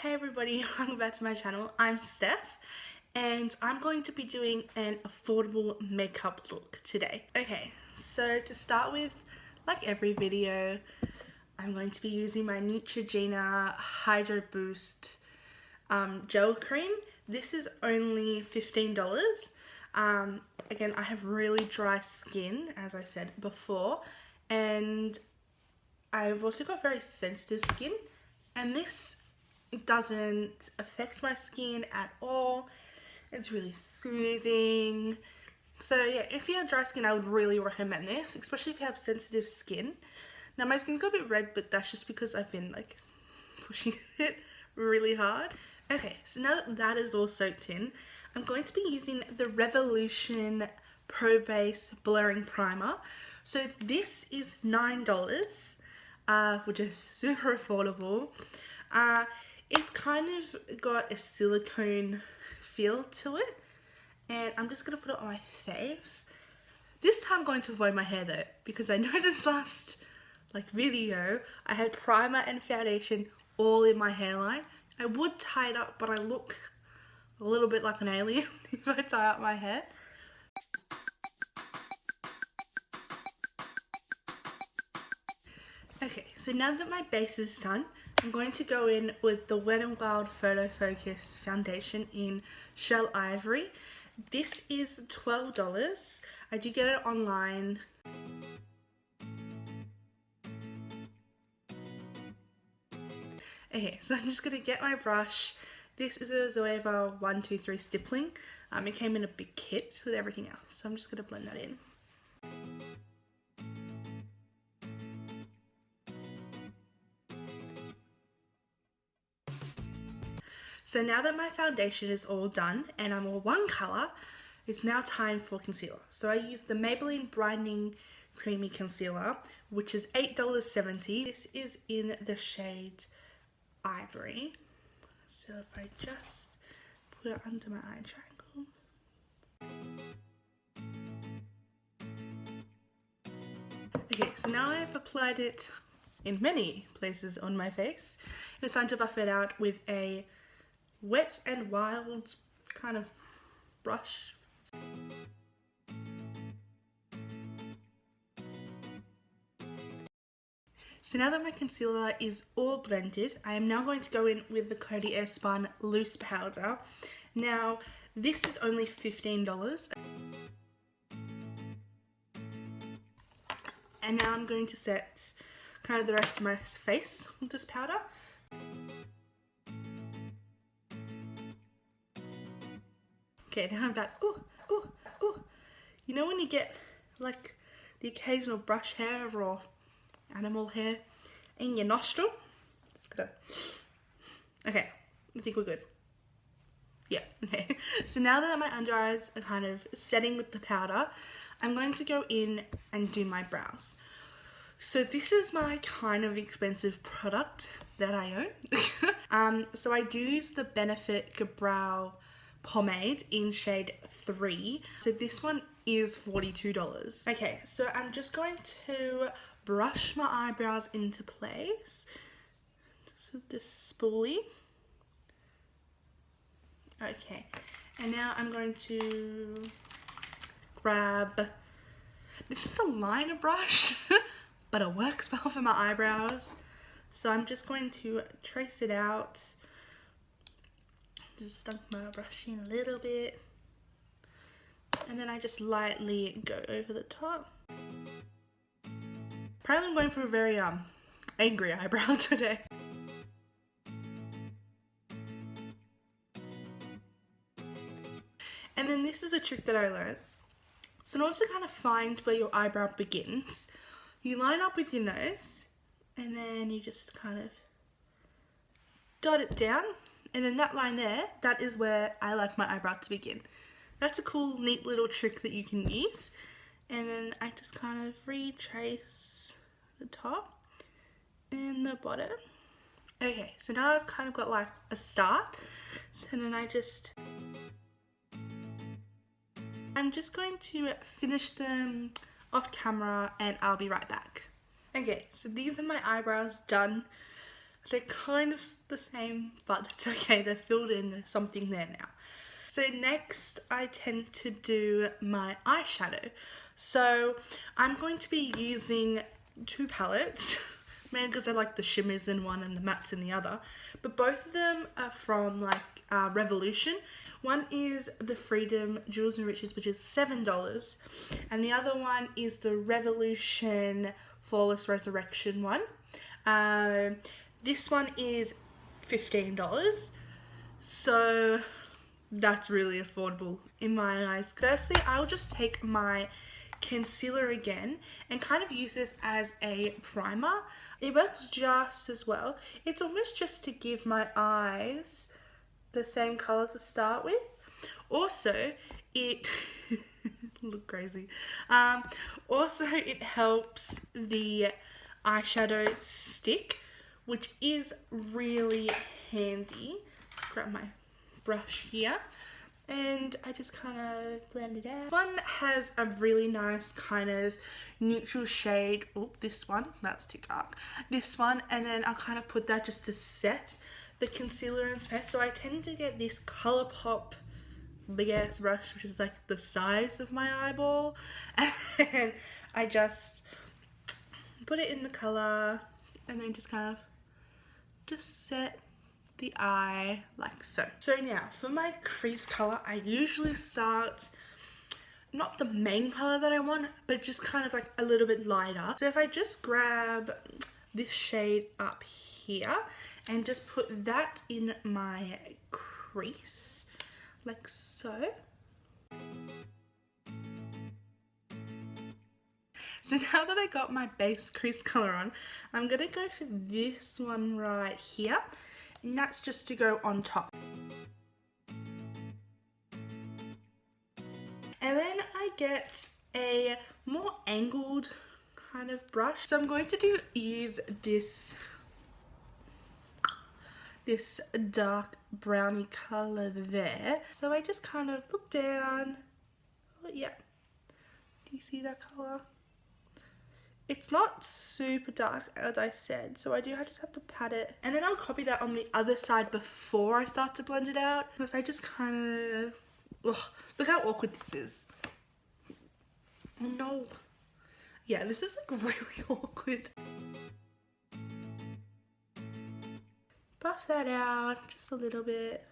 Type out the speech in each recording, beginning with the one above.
Hey everybody, welcome back to my channel. I'm Steph and I'm going to be doing an affordable makeup look today. Okay, so to start with, like every video, I'm going to be using my Neutrogena Hydro Boost gel cream. This is only $15. Again, I have really dry skin, as I said before, and I've also got very sensitive skin, and this doesn't affect my skin at all. It's really soothing. So yeah, if you have dry skin, I would really recommend this, especially if you have sensitive skin. Now my skin's got a bit red, but that's just because I've been like pushing it really hard. Okay, so now that that is all soaked in, I'm going to be using the Revolution Pro Base Blurring Primer. So this is $9, which is super affordable. It's kind of got a silicone feel to it, and I'm just going to put it on my face. This time I'm going to avoid my hair though, because I noticed last video I had primer and foundation all in my hairline. I would tie it up, but I look a little bit like an alien if I tie up my hair. Okay, so now that my base is done, I'm going to go in with the Wet n Wild Photo Focus Foundation in Shell Ivory. This is $12. I do get it online. Okay, so I'm just going to get my brush. This is a Zoeva 123 stippling. It came in a big kit with everything else, so I'm just going to blend that in. So now that my foundation is all done and I'm all one colour, it's now time for concealer. So I use the Maybelline Brightening Creamy Concealer, which is $8.70. This is in the shade Ivory. So if I just put it under my eye triangle. Okay, so now I've applied it in many places on my face. It's time to buff it out with a Wet n Wild kind of brush. So now that my concealer is all blended, I am now going to go in with the Coty Airspun Loose Powder. Now, this is only $15. And now I'm going to set kind of the rest of my face with this powder. Okay, now I'm back. Ooh, ooh, ooh. You know when you get like the occasional brush hair or animal hair in your nostril? Just gotta... Okay, I think we're good. Yeah, okay. So now that my under eyes are kind of setting with the powder, I'm going to go in and do my brows. So this is my kind of expensive product that I own. So I do use the Benefit Brow Pomade in shade 3. So this one is $42. Okay, so I'm just going to brush my eyebrows into place just with this spoolie. Okay, and now I'm going to grab, this is a liner brush, but it works well for my eyebrows. So I'm just going to trace it out. Just dunk my brush in a little bit, and then I just lightly go over the top. Apparently I'm going for a very angry eyebrow today. And then this is a trick that I learned. So in order to kind of find where your eyebrow begins, you line up with your nose, and then you just kind of dot it down. And then that line there, that is where I like my eyebrow to begin. That's a cool, neat little trick that you can use. And then I just kind of retrace the top and the bottom. Okay, so now I've kind of got like a start. So then I'm just going to finish them off camera and I'll be right back. Okay, so these are my eyebrows done. They're kind of the same, but that's okay. They're filled in. There's something there now. So next, I tend to do my eyeshadow. So I'm going to be using 2 palettes, mainly because I like the shimmers in one and the mattes in the other. But both of them are from like Revolution. One is the Freedom Jewels and Riches, which is $7, and the other one is the Revolution Flawless Resurrection one. This one is $15, so that's really affordable in my eyes. Firstly, I'll just take my concealer again and kind of use this as a primer. It works just as well. It's almost just to give my eyes the same color to start with. Also, it look crazy. Also, it helps the eyeshadow stick, which is really handy. Just grab my brush here and I just kind of blend it out. This one has a really nice kind of neutral shade. Oh, this one, that's too dark. This one, and then I'll kind of put that just to set the concealer in space. So I tend to get this ColourPop big ass brush, which is like the size of my eyeball, and I just put it in the color and then just kind of just set the eye like so. So now for my crease color, I usually start not the main color that I want, but just kind of like a little bit lighter. So if I just grab this shade up here and just put that in my crease like so. So now that I got my base crease color on, I'm gonna go for this one right here, and that's just to go on top. And then I get a more angled kind of brush. So I'm going to use this dark browny color there. So I just kind of look down. Oh, yeah. Do you see that color? It's not super dark, as I said, so I just have to pat it. And then I'll copy that on the other side before I start to blend it out. So if I just kind of... Ugh, look how awkward this is. Oh no. Yeah, this is like really awkward. Buff that out just a little bit.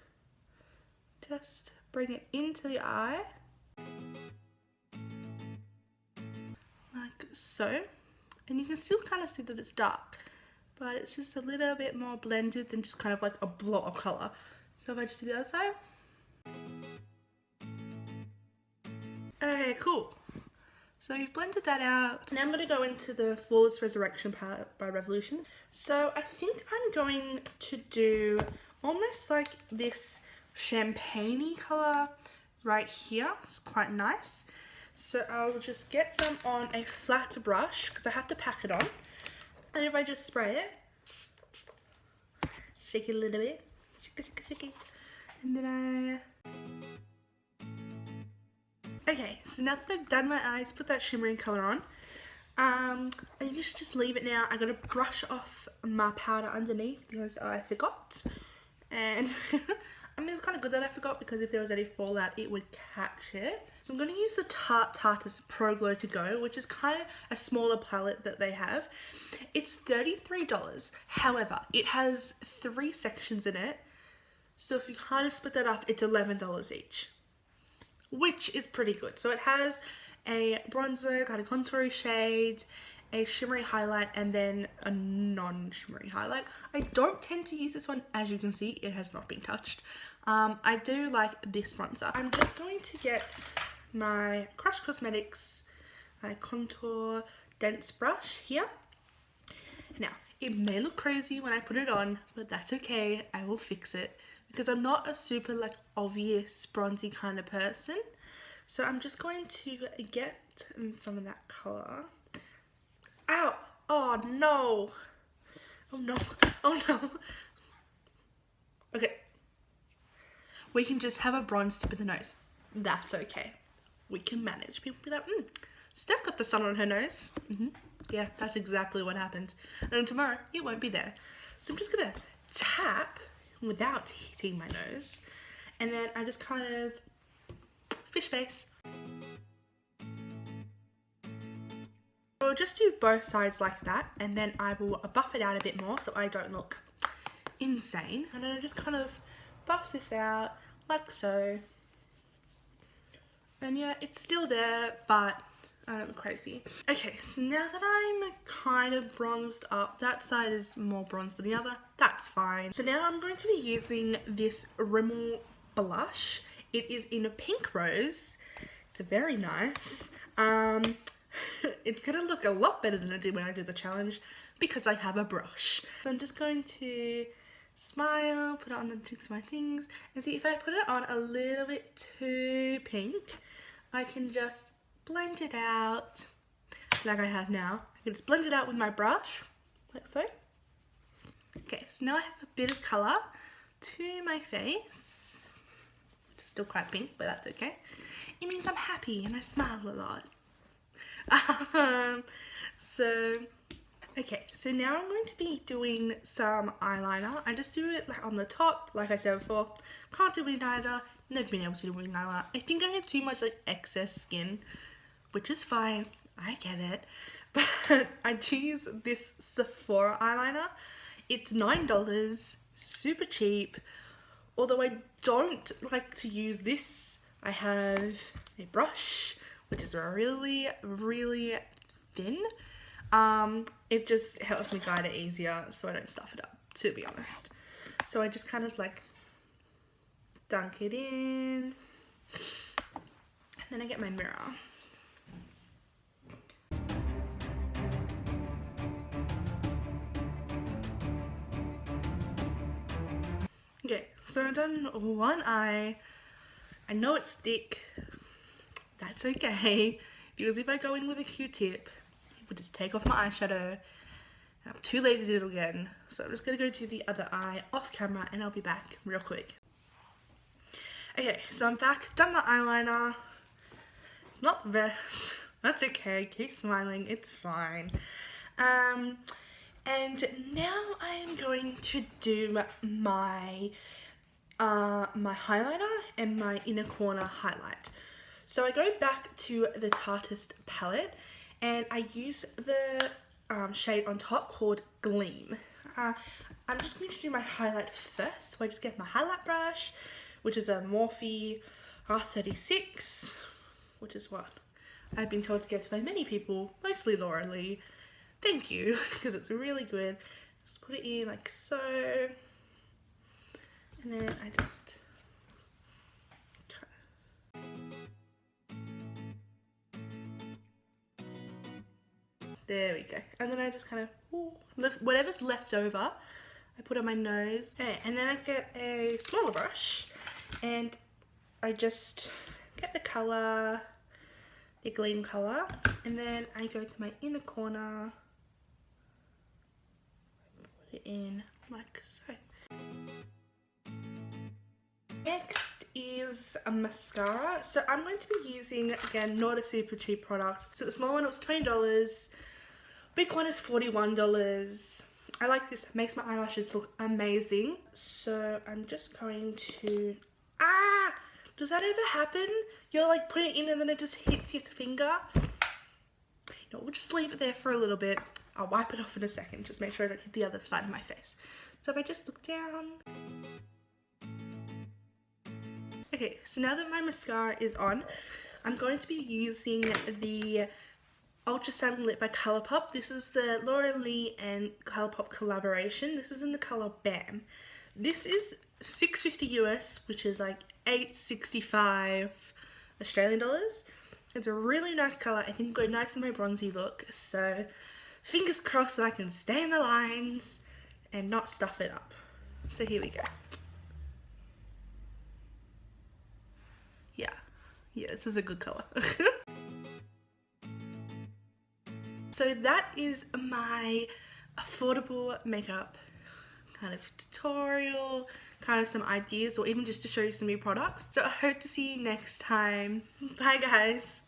Just bring it into the eye. Like so. And you can still kind of see that it's dark, but it's just a little bit more blended than just kind of like a blot of colour. So if I just do the other side. Okay, cool. So you've blended that out. Now I'm going to go into the Flawless Resurrection palette by Revolution. So I think I'm going to do almost like this champagne-y colour right here. It's quite nice. So I'll just get some on a flat brush because I have to pack it on. And if I just spray it, shake it a little bit, shake it, shake it, shake it, and then okay, so now that I've done my eyes, put that shimmering colour on, and you should just leave it now. I'm going to brush off my powder underneath because I forgot. And I mean, it's kind of good that I forgot because if there was any fallout, it would catch it. So I'm going to use the Tarte's Pro Glow To Go, which is kind of a smaller palette that they have. It's $33. However, it has 3 sections in it. So if you kind of split that up, it's $11 each, which is pretty good. So it has a bronzer, kind of contoury shade, a shimmery highlight, and then a non-shimmery highlight. I don't tend to use this one. As you can see, it has not been touched. I do like this bronzer. I'm just going to get my Crush Cosmetics contour dense brush here. Now, it may look crazy when I put it on, but that's okay. I will fix it because I'm not a super like obvious bronzy kind of person. So I'm just going to get some of that color. Ow! Oh no! Oh no! Oh no! Okay. We can just have a bronze tip in the nose. That's okay. We can manage. People be like, Steph got the sun on her nose. Yeah, that's exactly what happened. And tomorrow, it won't be there. So I'm just gonna tap without hitting my nose, and then I just kind of fish face. I'll just do both sides like that, and then I will buff it out a bit more so I don't look insane. And then I just kind of buff this out like so. And yeah, it's still there, but I don't look crazy. Okay, so now that I'm kind of bronzed up, that side is more bronzed than the other, that's fine. So now I'm going to be using this Rimmel blush. It is in a pink rose. It's very nice. It's gonna look a lot better than it did when I did the challenge because I have a brush. So I'm just going to smile, put it on the cheeks of my things, and see if I put it on a little bit too pink, I can just blend it out like I have now. I can just blend it out with my brush, like so. Okay, so now I have a bit of colour to my face, which is still quite pink, but that's okay. It means I'm happy and I smile a lot. Okay, so now I'm going to be doing some eyeliner. I just do it like on the top, like I said before. Can't do wing eyeliner, never been able to do wing eyeliner. I think I have too much like excess skin, which is fine, I get it. But I do use this Sephora eyeliner. It's $9, super cheap. Although I don't like to use this, I have a brush, which is really, really thin. It just helps me guide it easier so I don't stuff it up, to be honest. So I just kind of like dunk it in, and then I get my mirror. Okay, so I've done one eye. I know it's thick, that's okay, because if I go in with a Q-tip, it would just take off my eyeshadow, and I'm too lazy to do it again. So I'm just going to go to the other eye off camera, and I'll be back real quick. Okay, so I'm back, done my eyeliner. It's not the best, that's okay, keep smiling, it's fine. And now I am going to do my my highlighter and my inner corner highlight. So I go back to the Tarteist palette and I use the shade on top called Gleam. I'm just going to do my highlight first. So I just get my highlight brush, which is a Morphe R36, which is what I've been told to get by many people, mostly Laura Lee. Thank you, because it's really good. Just put it in like so. And then I just there we go. And then I just kind of whatever's left over, I put on my nose. Okay, and then I get a smaller brush and I just get the colour, the Gleam colour, and then I go to my inner corner, put it in like so. Next is a mascara. So I'm going to be using, again, not a super cheap product. So the small one was $20. Big one is $41. I like this. It makes my eyelashes look amazing. So I'm just going to... Does that ever happen? You're like putting it in and then it just hits your finger? You know, we'll just leave it there for a little bit. I'll wipe it off in a second. Just make sure I don't hit the other side of my face. So if I just look down... Okay, so now that my mascara is on, I'm going to be using the Ultra Satin Lip by Colourpop. This is the Laura Lee and Colourpop collaboration. This is in the colour Bam. This is $6.50 US, which is like $8.65 Australian dollars. It's a really nice colour. I think it'll go nice in my bronzy look. So fingers crossed that I can stay in the lines and not stuff it up. So here we go. Yeah, this is a good colour. So that is my affordable makeup kind of tutorial, kind of some ideas, or even just to show you some new products. So I hope to see you next time. Bye guys.